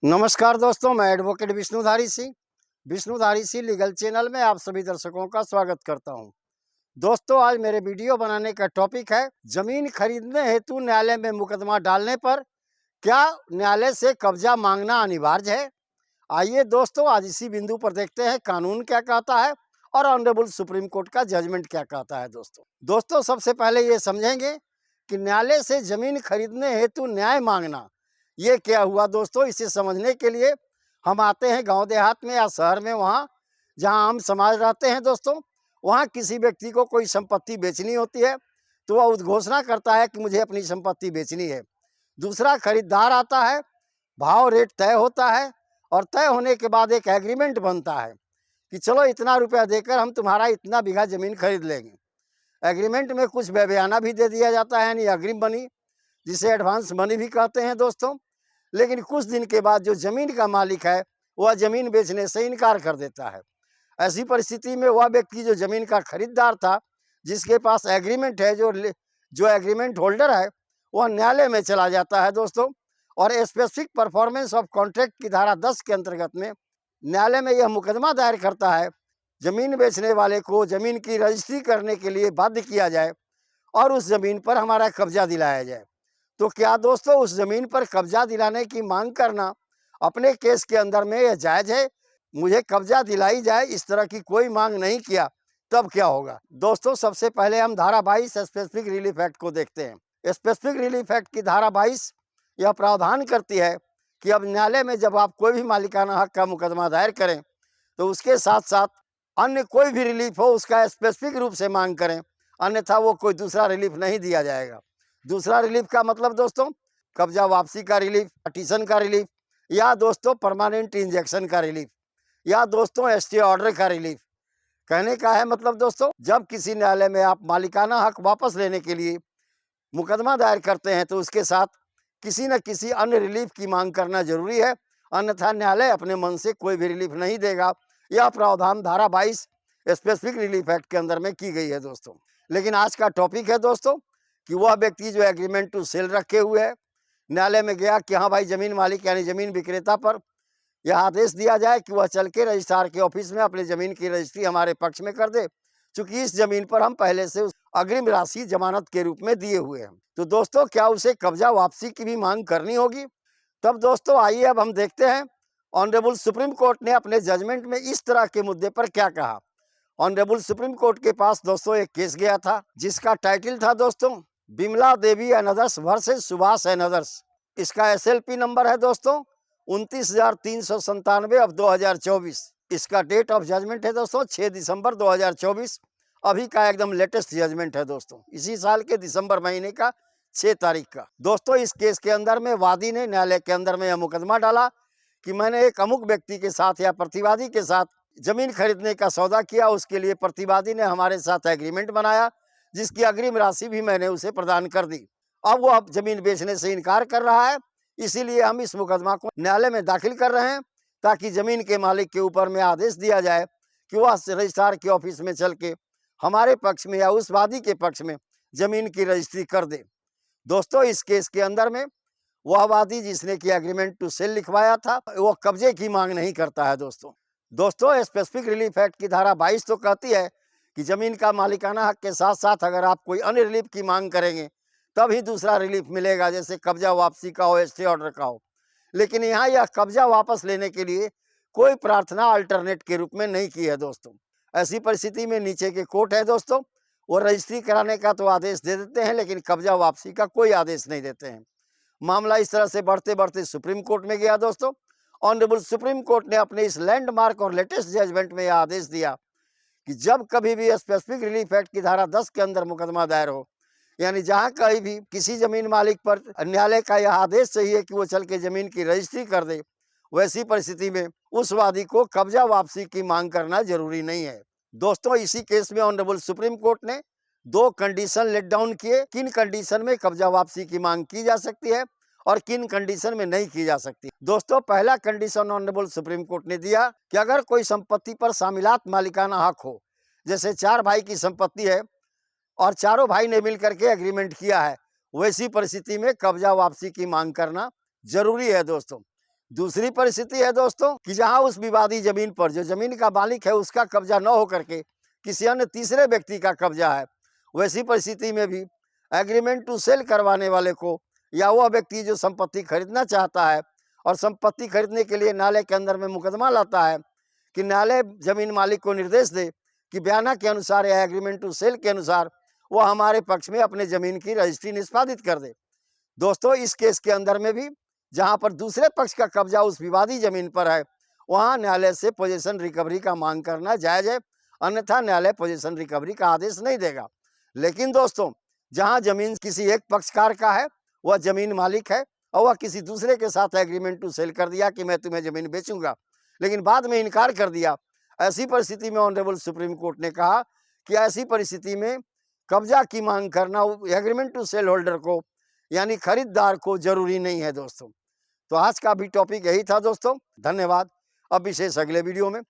नमस्कार दोस्तों, मैं advocate Vishnudhari Singh legal channel में आप सभी दर्शकों का स्वागत करता हूं। दोस्तों, आज मेरे वीडियो बनाने का टॉपिक है जमीन खरीदने हेतु न्यायालय में मुकदमा डालने पर क्या न्यायालय से कब्जा मांगना अनिवार्य है। आइए दोस्तों, आज इसी बिंदु पर देखते हैं कानून क्या कहता है और ऑनरेबल सुप्रीम कोर्ट का जजमेंट क्या कहता है। दोस्तों सबसे पहले ये समझेंगे कि न्यायालय से जमीन खरीदने हेतु न्याय मांगना ये क्या हुआ। दोस्तों, इसे समझने के लिए हम आते हैं गांव देहात में या शहर में, वहाँ जहां आम समाज रहते हैं। दोस्तों, वहाँ किसी व्यक्ति को कोई संपत्ति बेचनी होती है तो वह उद्घोषणा करता है कि मुझे अपनी संपत्ति बेचनी है। दूसरा खरीदार आता है, भाव रेट तय होता है और तय होने के बाद एक एग्रीमेंट बनता है कि चलो इतना रुपया देकर हम तुम्हारा इतना बीघा जमीन खरीद लेंगे। एग्रीमेंट में कुछ बेबयाना भी दे दिया जाता है, यानी अग्रिम मनी, जिसे एडवांस मनी भी कहते हैं। दोस्तों, लेकिन कुछ दिन के बाद जो जमीन का मालिक है वह जमीन बेचने से इनकार कर देता है। ऐसी परिस्थिति में वह व्यक्ति जो जमीन का खरीदार था, जिसके पास एग्रीमेंट है, जो एग्रीमेंट होल्डर है, वह न्यायालय में चला जाता है। दोस्तों, और स्पेसिफिक परफॉर्मेंस ऑफ कॉन्ट्रैक्ट की धारा 10 के अंतर्गत में न्यायालय में यह मुकदमा दायर करता है जमीन बेचने वाले को जमीन की रजिस्ट्री करने के लिए बाध्य किया जाए और उस जमीन पर हमारा कब्जा दिलाया जाए। तो क्या दोस्तों उस जमीन पर कब्जा दिलाने की मांग करना अपने केस के अंदर में यह जायज है? मुझे कब्जा दिलाई जाए, इस तरह की कोई मांग नहीं किया, तब क्या होगा? दोस्तों, सबसे पहले हम धारा 22 स्पेसिफिक रिलीफ एक्ट को देखते हैं। स्पेसिफिक रिलीफ एक्ट की धारा 22 यह प्रावधान करती है कि अब न्यायालय में जब आप कोई भी मालिकाना हक का मुकदमा दायर करें तो उसके साथ साथ अन्य कोई भी रिलीफ हो उसका स्पेसिफिक रूप से मांग करें, अन्यथा वो कोई दूसरा रिलीफ नहीं दिया जाएगा। दूसरा रिलीफ का मतलब दोस्तों कब्जा वापसी का रिलीफ, पार्टीशन का रिलीफ, या दोस्तों परमानेंट इंजेक्शन का रिलीफ, या दोस्तों स्टे ऑर्डर का रिलीफ। कहने का है मतलब दोस्तों, जब किसी न्यायालय में आप मालिकाना हक वापस लेने के लिए मुकदमा दायर करते हैं तो उसके साथ किसी न किसी अन्य रिलीफ की मांग करना जरूरी है, अन्यथा न्यायालय अपने मन से कोई भी रिलीफ नहीं देगा। यह प्रावधान धारा 22 स्पेसिफिक रिलीफ एक्ट के अंदर में की गई है। दोस्तों, लेकिन आज का टॉपिक है दोस्तों कि वह व्यक्ति जो एग्रीमेंट टू सेल रखे हुए है, न्यायालय में गया कि हाँ भाई, जमीन मालिक यानी जमीन विक्रेता पर यह आदेश दिया जाए कि वह चल के रजिस्ट्रार के ऑफिस में अपनी जमीन की रजिस्ट्री हमारे पक्ष में कर दे, चूंकि इस जमीन पर हम पहले से उस अग्रिम राशि जमानत के रूप में दिए हुए हैं। तो दोस्तों, क्या उसे कब्जा वापसी की भी मांग करनी होगी? तब दोस्तों आइए अब हम देखते हैं ऑनरेबल सुप्रीम कोर्ट ने अपने जजमेंट में इस तरह के मुद्दे पर क्या कहा। ऑनरेबल सुप्रीम कोर्ट के पास दोस्तों एक केस गया था जिसका टाइटल था दोस्तों Bimla Devi and others versus Subhash and others. इसका SLP नंबर है दोस्तों 29,397 अब 2024। इसका डेट ऑफ जजमेंट है दोस्तों 6 दिसंबर 2024। अभी का एकदम लेटेस्ट जजमेंट है दोस्तों, इसी साल के दिसंबर महीने का 6 तारीख का। दोस्तों, इस केस के अंदर में वादी ने न्यायालय के अंदर में यह मुकदमा डाला कि मैंने एक अमुक व्यक्ति के साथ या प्रतिवादी के साथ जमीन खरीदने का सौदा किया, उसके लिए प्रतिवादी ने हमारे साथ एग्रीमेंट बनाया जिसकी अग्रिम राशि भी मैंने उसे प्रदान कर दी। अब वो जमीन बेचने से इनकार कर रहा है, इसीलिए हम इस मुकदमा को न्यायालय में दाखिल कर रहे हैं ताकि जमीन के मालिक के ऊपर में आदेश दिया जाए कि वह रजिस्ट्रार के ऑफिस में चल के हमारे पक्ष में या उस वादी के पक्ष में जमीन की रजिस्ट्री कर दे। दोस्तों, इस केस के अंदर में वह वादी जिसने कि एग्रीमेंट टू सेल लिखवाया था वो कब्जे की मांग नहीं करता है। दोस्तों स्पेसिफिक रिलीफ एक्ट की धारा 22 तो कहती है कि जमीन का मालिकाना हक के साथ साथ अगर आप कोई अन्य रिलीफ की मांग करेंगे तभी दूसरा रिलीफ मिलेगा, जैसे कब्जा वापसी का हो, स्टे ऑर्डर का हो। लेकिन यहाँ यह कब्जा वापस लेने के लिए कोई प्रार्थना अल्टरनेट के रूप में नहीं की है। दोस्तों, ऐसी परिस्थिति में नीचे के कोर्ट है दोस्तों, वो रजिस्ट्री कराने का तो आदेश दे देते हैं लेकिन कब्जा वापसी का कोई आदेश नहीं देते हैं। मामला इस तरह से बढ़ते बढ़ते सुप्रीम कोर्ट में गया। दोस्तों, ऑनरेबल सुप्रीम कोर्ट ने अपने इस लैंडमार्क और लेटेस्ट जजमेंट में यह आदेश दिया कि जब कभी भी स्पेसिफिक रिलीफ एक्ट की धारा 10 के अंदर मुकदमा दायर हो, यानी जहां कहीं भी किसी जमीन मालिक पर न्यायालय का यह आदेश चाहिए कि वो चल के जमीन की रजिस्ट्री कर दे, वैसी परिस्थिति में उस वादी को कब्जा वापसी की मांग करना जरूरी नहीं है। दोस्तों, इसी केस में ऑनरेबल सुप्रीम कोर्ट ने 2 कंडीशन लेट डाउन किए, किन कंडीशन में कब्जा वापसी की मांग की जा सकती है और किन कंडीशन में नहीं की जा सकती। दोस्तों, पहला कंडीशन ऑनरेबल सुप्रीम कोर्ट ने दिया कि अगर कोई संपत्ति पर शामिलात मालिकाना हक हो, जैसे 4 भाई की संपत्ति है और चारों भाई ने मिलकर के एग्रीमेंट किया है, वैसी परिस्थिति में कब्जा वापसी की मांग करना जरूरी है। दोस्तों, दूसरी परिस्थिति है दोस्तों कि जहां उस विवादी जमीन पर जो जमीन का मालिक है उसका कब्जा न हो करके किसी अन्य तीसरे व्यक्ति का कब्जा है, वैसी परिस्थिति में भी एग्रीमेंट टू सेल करवाने वाले को या वह व्यक्ति जो संपत्ति खरीदना चाहता है और संपत्ति खरीदने के लिए न्यायालय के अंदर में मुकदमा लाता है कि न्यायालय जमीन मालिक को निर्देश दे कि बयाना के अनुसार या एग्रीमेंट टू सेल के अनुसार वो हमारे पक्ष में अपने जमीन की रजिस्ट्री निष्पादित कर दे। दोस्तों, इस केस के अंदर में भी जहां पर दूसरे पक्ष का कब्जा उस विवादी जमीन पर है, वहां न्यायालय से पोजीशन रिकवरी का मांग करना जायज है, अन्यथा न्यायालय पोजीशन रिकवरी का आदेश नहीं देगा। लेकिन दोस्तों, जहां जमीन किसी एक पक्षकार का है, वह जमीन मालिक है और वह किसी दूसरे के साथ एग्रीमेंट टू सेल कर दिया कि मैं तुम्हें जमीन बेचूंगा, लेकिन बाद में इनकार कर दिया, ऐसी परिस्थिति में ऑनरेबल सुप्रीम कोर्ट ने कहा कि ऐसी परिस्थिति में कब्जा की मांग करना एग्रीमेंट टू सेल होल्डर को यानी खरीदार को जरूरी नहीं है दोस्तों। तो आज का भी टॉपिक यही था दोस्तों। धन्यवाद। अब विशेष अगले वीडियो में